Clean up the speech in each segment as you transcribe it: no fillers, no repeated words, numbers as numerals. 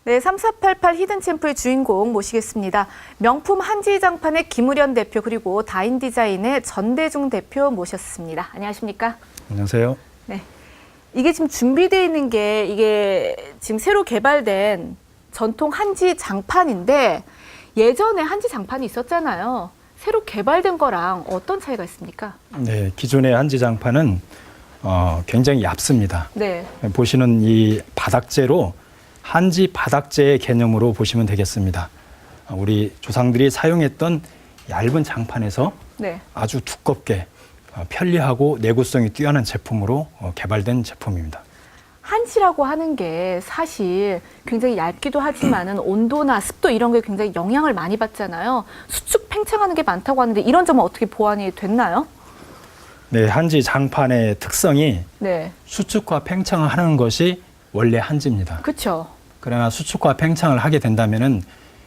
네, 3488 히든챔프의 주인공 모시겠습니다. 명품 한지 장판의 김우련 대표 그리고 다인디자인의 전대중 대표 모셨습니다. 안녕하십니까? 안녕하세요. 네, 이게 지금 준비되어 있는 게 이게 지금 새로 개발된 전통 한지 장판인데 예전에 한지 장판이 있었잖아요. 새로 개발된 거랑 어떤 차이가 있습니까? 네, 기존의 한지 장판은 굉장히 얇습니다. 네, 보시는 이 바닥재로 한지 바닥재의 개념으로 보시면 되겠습니다. 우리 조상들이 사용했던 얇은 장판에서 네. 아주 두껍게 편리하고 내구성이 뛰어난 제품으로 개발된 제품입니다. 한지라고 하는 게 사실 굉장히 얇기도 하지만은 온도나 습도 이런 게 굉장히 영향을 많이 받잖아요. 수축 팽창하는 게 많다고 하는데 이런 점은 어떻게 보완이 됐나요? 네, 한지 장판의 특성이 네, 수축과 팽창을 하는 것이 원래 한지입니다. 그렇죠. 그러나 수축과 팽창을 하게 된다면은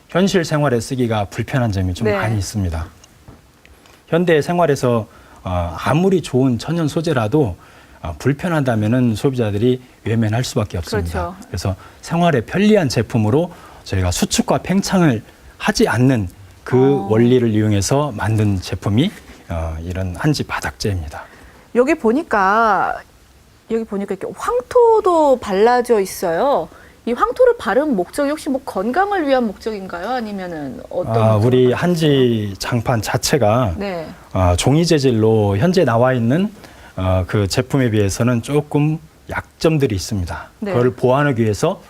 현실 생활에 쓰기가 불편한 점이 좀 네. 많이 있습니다. 현대 생활에서 아무리 좋은 천연 소재라도 불편하다면은 소비자들이 외면할 수밖에 없습니다. 그렇죠. 그래서 생활에 편리한 제품으로 저희가 수축과 팽창을 하지 않는 그 원리를 이용해서 만든 제품이 이런 한지 바닥재입니다. 여기 보니까 이렇게 황토도 발라져 있어요. 이 황토를 바른 목적이 혹시 뭐 건강을 위한 목적인가요? 아니면은 어떤? 우리 한지 장판 자체가 네, 종이 재질로 현재 나와 있는 그 제품에 비해서는 조금 약점들이 있습니다. 네. 그걸 보완하기 위해서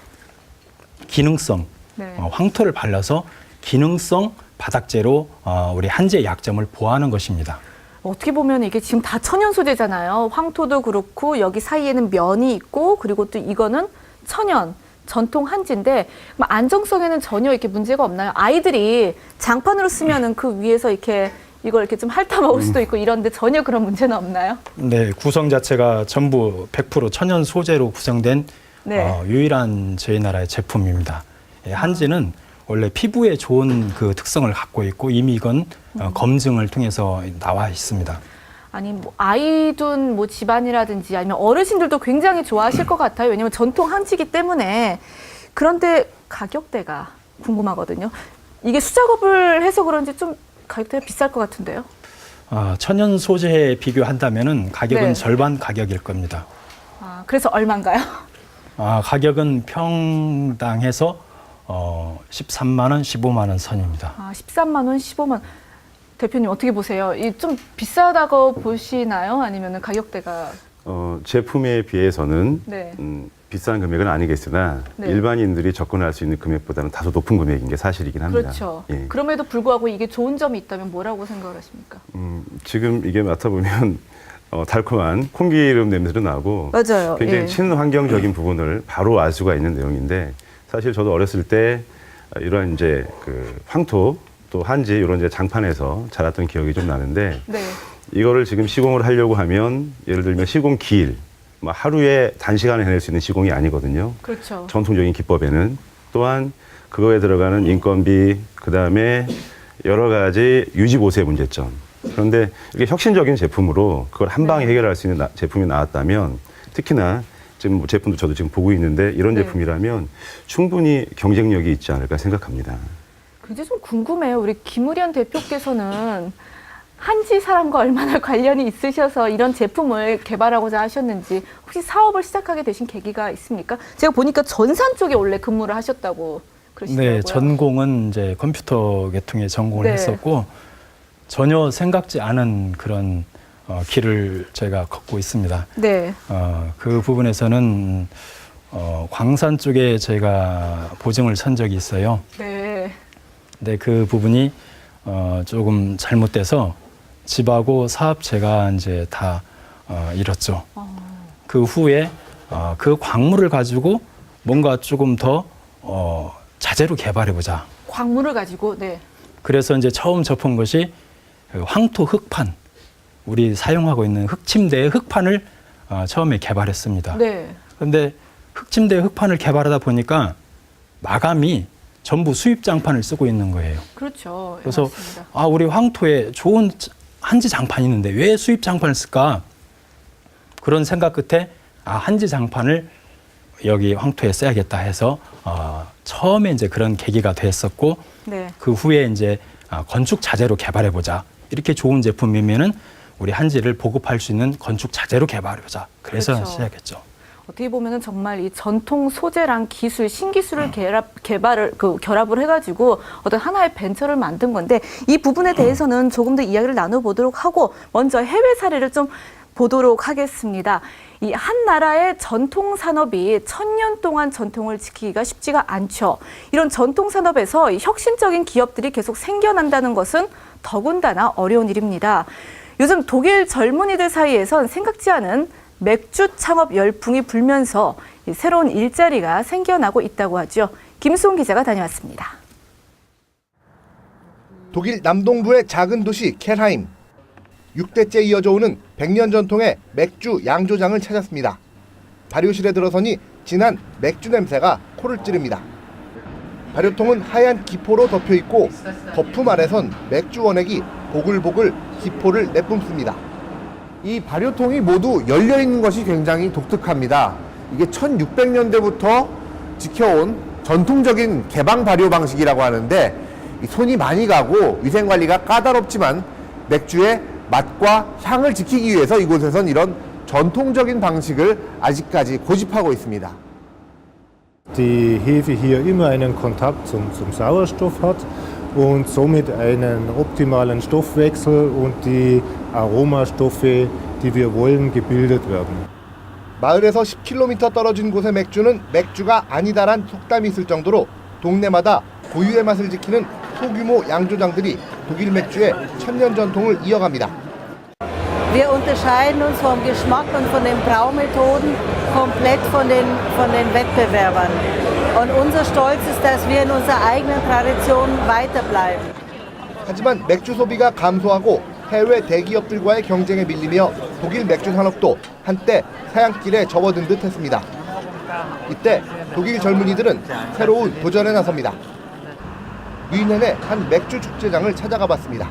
기능성, 네. 황토를 발라서 기능성 바닥재로 우리 한지의 약점을 보완하는 것입니다. 어떻게 보면 이게 지금 다 천연 소재잖아요. 황토도 그렇고 여기 사이에는 면이 있고 그리고 또 이거는 천연 전통 한지인데 안정성에는 전혀 이렇게 문제가 없나요? 아이들이 장판으로 쓰면은 그 위에서 이걸 이렇게 좀 핥아 먹을 수도 있고 이런데 전혀 그런 문제는 없나요? 네, 구성 자체가 전부 100% 천연 소재로 구성된 네. 유일한 저희 나라의 제품입니다. 한지는 원래 피부에 좋은 그 특성을 갖고 있고 이미 이건 검증을 통해서 나와 있습니다. 아니 뭐 아이둔 뭐 집안이라든지 아니면 어르신들도 굉장히 좋아하실 것 같아요. 왜냐하면 전통 한지기 때문에. 그런데 가격대가 궁금하거든요. 이게 수작업을 해서 그런지 좀 가격대가 비쌀 것 같은데요. 천연 소재에 비교한다면은 가격은 네. 절반 가격일 겁니다. 그래서 얼마인가요? 가격은 평당해서 13만 원, 15만 원 선입니다. 13만 원, 15만 원. 대표님 어떻게 보세요? 이 좀 비싸다고 보시나요? 아니면 가격대가? 제품에 비해서는 네. 비싼 금액은 아니겠으나 네. 일반인들이 접근할 수 있는 금액보다는 다소 높은 금액인 게 사실이긴 합니다. 그렇죠. 예. 그럼에도 불구하고 이게 좋은 점이 있다면 뭐라고 생각을 하십니까? 지금 이게 맡아보면 달콤한 콩기름 냄새도 나고 맞아요. 굉장히 예. 친환경적인 부분을 바로 알 수가 있는 내용인데 사실 저도 어렸을 때 이러한 이제 그 황토 또 한지 이런 이제 장판에서 자랐던 기억이 좀 나는데 네. 이거를 지금 시공을 하려고 하면 예를 들면 시공 기일 하루에 단시간에 해낼 수 있는 시공이 아니거든요. 그렇죠. 전통적인 기법에는 또한 그거에 들어가는 인건비 그다음에 여러 가지 유지 보수의 문제점. 그런데 이게 혁신적인 제품으로 그걸 한 방에 해결할 수 있는 제품이 나왔다면 특히나 지금 뭐 제품도 저도 지금 보고 있는데 이런 네. 제품이라면 충분히 경쟁력이 있지 않을까 생각합니다. 굉장히 좀 궁금해요. 우리 김우련 대표께서는 한지 사람과 얼마나 관련이 있으셔서 이런 제품을 개발하고자 하셨는지 혹시 사업을 시작하게 되신 계기가 있습니까? 제가 보니까 전산 쪽에 원래 근무를 하셨다고 그러시더라고요. 네, 전공은 이제 컴퓨터 계통에 전공을 네. 했었고 전혀 생각지 않은 그런 길을 제가 걷고 있습니다. 네. 그 부분에서는 광산 쪽에 제가 보증을 선 적이 있어요. 네. 근데 그 부분이 조금 잘못돼서 집하고 사업체가 이제 다 잃었죠. 그 후에 그 광물을 가지고 뭔가 조금 더 자재로 개발해보자. 광물을 가지고 네. 그래서 이제 처음 접한 것이 그 황토 흙판, 우리 사용하고 있는 흙침대의 흙판을 처음에 개발했습니다. 네. 그런데 흙침대 흙판을 개발하다 보니까 마감이 전부 수입 장판을 쓰고 있는 거예요. 그렇죠. 그래서 맞습니다. 우리 황토에 좋은 한지 장판이 있는데 왜 수입 장판을 쓸까? 그런 생각 끝에 한지 장판을 여기 황토에 써야겠다 해서 처음에 이제 그런 계기가 됐었고 네. 그 후에 이제 건축 자재로 개발해 보자. 이렇게 좋은 제품이면은 우리 한지를 보급할 수 있는 건축 자재로 개발해 보자. 그래서 그렇죠. 시작했죠. 어떻게 보면은 정말 이 전통 소재랑 기술, 신기술을 결합을 해가지고 어떤 하나의 벤처를 만든 건데 이 부분에 대해서는 조금 더 이야기를 나눠보도록 하고 먼저 해외 사례를 좀 보도록 하겠습니다. 이 한 나라의 전통 산업이 1000년 동안 전통을 지키기가 쉽지가 않죠. 이런 전통 산업에서 이 혁신적인 기업들이 계속 생겨난다는 것은 더군다나 어려운 일입니다. 요즘 독일 젊은이들 사이에선 생각지 않은 맥주 창업 열풍이 불면서 새로운 일자리가 생겨나고 있다고 하죠. 김수홍 기자가 다녀왔습니다. 독일 남동부의 작은 도시 켈하임. 6대째 이어져 오는 100년 전통의 맥주 양조장을 찾았습니다. 발효실에 들어서니 진한 맥주 냄새가 코를 찌릅니다. 발효통은 하얀 기포로 덮여 있고 거품 아래선 맥주 원액이 보글보글 기포를 내뿜습니다. 이 발효통이 모두 열려 있는 것이 굉장히 독특합니다. 이게 1600년대부터 지켜온 전통적인 개방 발효 방식이라고 하는데 손이 많이 가고 위생 관리가 까다롭지만 맥주의 맛과 향을 지키기 위해서 이곳에선 이런 전통적인 방식을 아직까지 고집하고 있습니다. Die Hefe hier immer einen Kontakt zum Sauerstoff hat und somit einen optimalen Stoffwechsel und die Aromastoffe, die wir wollen, gebildet werden. 마을에서 10km 떨어진 곳의 맥주는 맥주가 아니다란 속담이 있을 정도로 동네마다 고유의 맛을 지키는 소규모 양조장들이 독일 맥주의 1000년 전통을 이어갑니다. Wir unterscheiden uns vom Geschmack und von den Braumethoden komplett von den Wettbewerbern. Und unser Stolz ist, dass wir in unserer eigenen Tradition weiterbleiben. 하지만 맥주 소비가 감소하고 해외 대기업들과의 경쟁에 밀리며 독일 맥주 산업도 한때 사양길에 접어든 듯 했습니다. 이때 독일 젊은이들은 새로운 도전에 나섭니다. 뮌헨의 한 맥주 축제장을 찾아가 봤습니다.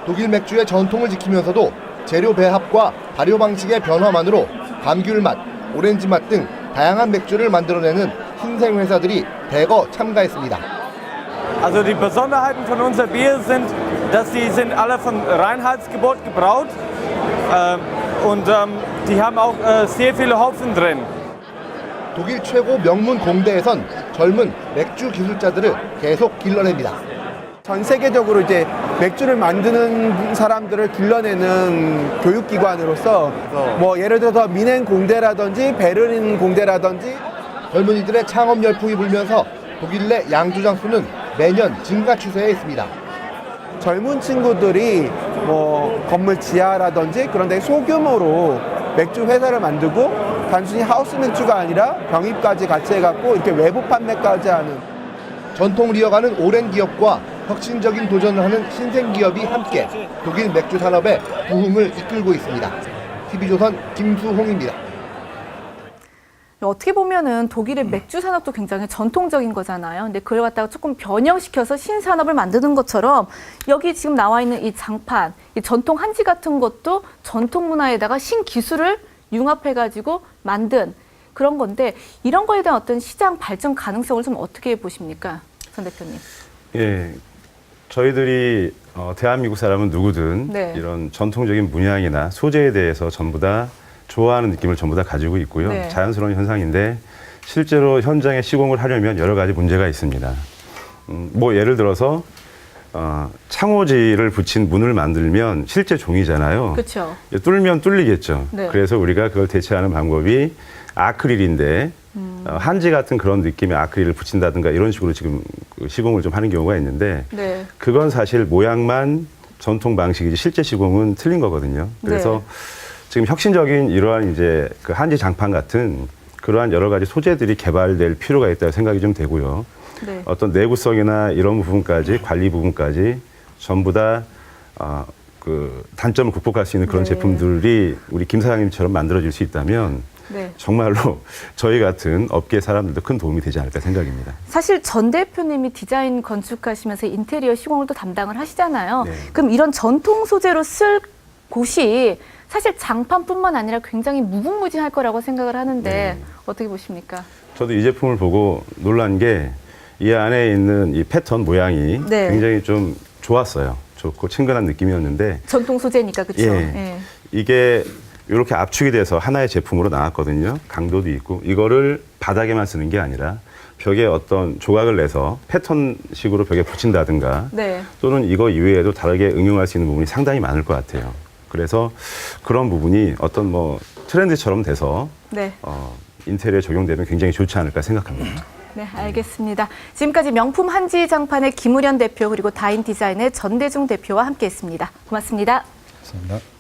독일 맥주의 전통을 지키면서도 재료 배합과 발효 방식의 변화만으로 감귤 맛, 오렌지 맛 등 다양한 맥주를 만들어내는 신생 회사들이 대거 참가했습니다. Also die Besonderheiten von unser Bier sind, dass sie sind alle von Reinheitsgebot gebraut und die haben auch sehr viele Hopfen drin. 독일 최고 명문 공대에선 젊은 맥주 기술자들을 계속 길러냅니다. 전 세계적으로 이제 맥주를 만드는 사람들을 길러내는 교육기관으로서 뭐 예를 들어서 미넨 공대라든지 베르린 공대라든지 젊은이들의 창업 열풍이 불면서 독일 내 양조장 수는 매년 증가 추세에 있습니다. 젊은 친구들이 뭐 건물 지하라든지 그런 데 소규모로 맥주 회사를 만들고 단순히 하우스 맥주가 아니라 병입까지 같이 해갖고 이렇게 외부 판매까지 하는 전통을 이어가는 오랜 기업과 혁신적인 도전을 하는 신생 기업이 함께 독일 맥주 산업의 부흥을 이끌고 있습니다. TV조선 김수홍입니다. 어떻게 보면은 독일의 맥주 산업도 굉장히 전통적인 거잖아요. 근데 그걸 갖다가 조금 변형시켜서 신산업을 만드는 것처럼 여기 지금 나와 있는 이 장판, 이 전통 한지 같은 것도 전통 문화에다가 신기술을 융합해가지고 만든 그런 건데 이런 거에 대한 어떤 시장 발전 가능성을 좀 어떻게 보십니까? 선 대표님. 예, 저희들이 대한민국 사람은 누구든 네. 이런 전통적인 문양이나 소재에 대해서 전부 다 좋아하는 느낌을 전부 다 가지고 있고요. 네. 자연스러운 현상인데 실제로 현장에 시공을 하려면 여러 가지 문제가 있습니다. 뭐 예를 들어서 창호지를 붙인 문을 만들면 실제 종이잖아요. 그렇죠. 뚫으면 뚫리겠죠. 네. 그래서 우리가 그걸 대체하는 방법이 아크릴인데 한지 같은 그런 느낌의 아크릴을 붙인다든가 이런 식으로 지금 시공을 좀 하는 경우가 있는데 네. 그건 사실 모양만 전통 방식이지 실제 시공은 틀린 거거든요. 그래서 지금 혁신적인 이러한 이제 그 한지 장판 같은 그러한 여러 가지 소재들이 개발될 필요가 있다고 생각이 좀 되고요. 네. 어떤 내구성이나 이런 부분까지 관리 부분까지 전부 다 그 단점을 극복할 수 있는 그런 네. 제품들이 우리 김 사장님처럼 만들어질 수 있다면 네. 정말로 저희 같은 업계 사람들도 큰 도움이 되지 않을까 생각입니다. 사실 전 대표님이 디자인 건축하시면서 인테리어 시공을 또 담당을 하시잖아요. 네. 그럼 이런 전통 소재로 쓸 곳이 사실 장판뿐만 아니라 굉장히 무궁무진할 거라고 생각을 하는데 어떻게 보십니까? 저도 이 제품을 보고 놀란 게 이 안에 있는 이 패턴 모양이 네. 굉장히 좀 좋았어요. 좋고 친근한 느낌이었는데 전통 소재니까 그렇죠. 예. 이게 이렇게 압축이 돼서 하나의 제품으로 나왔거든요. 강도도 있고 이거를 바닥에만 쓰는 게 아니라 벽에 어떤 조각을 내서 패턴식으로 벽에 붙인다든가 네. 또는 이거 이외에도 다르게 응용할 수 있는 부분이 상당히 많을 것 같아요. 그래서 그런 부분이 어떤 뭐 트렌드처럼 돼서 네. 인테리어에 적용되면 굉장히 좋지 않을까 생각합니다. 네, 알겠습니다. 지금까지 명품 한지 장판의 김우련 대표 그리고 다인 디자인의 전대중 대표와 함께했습니다. 고맙습니다. 감사합니다.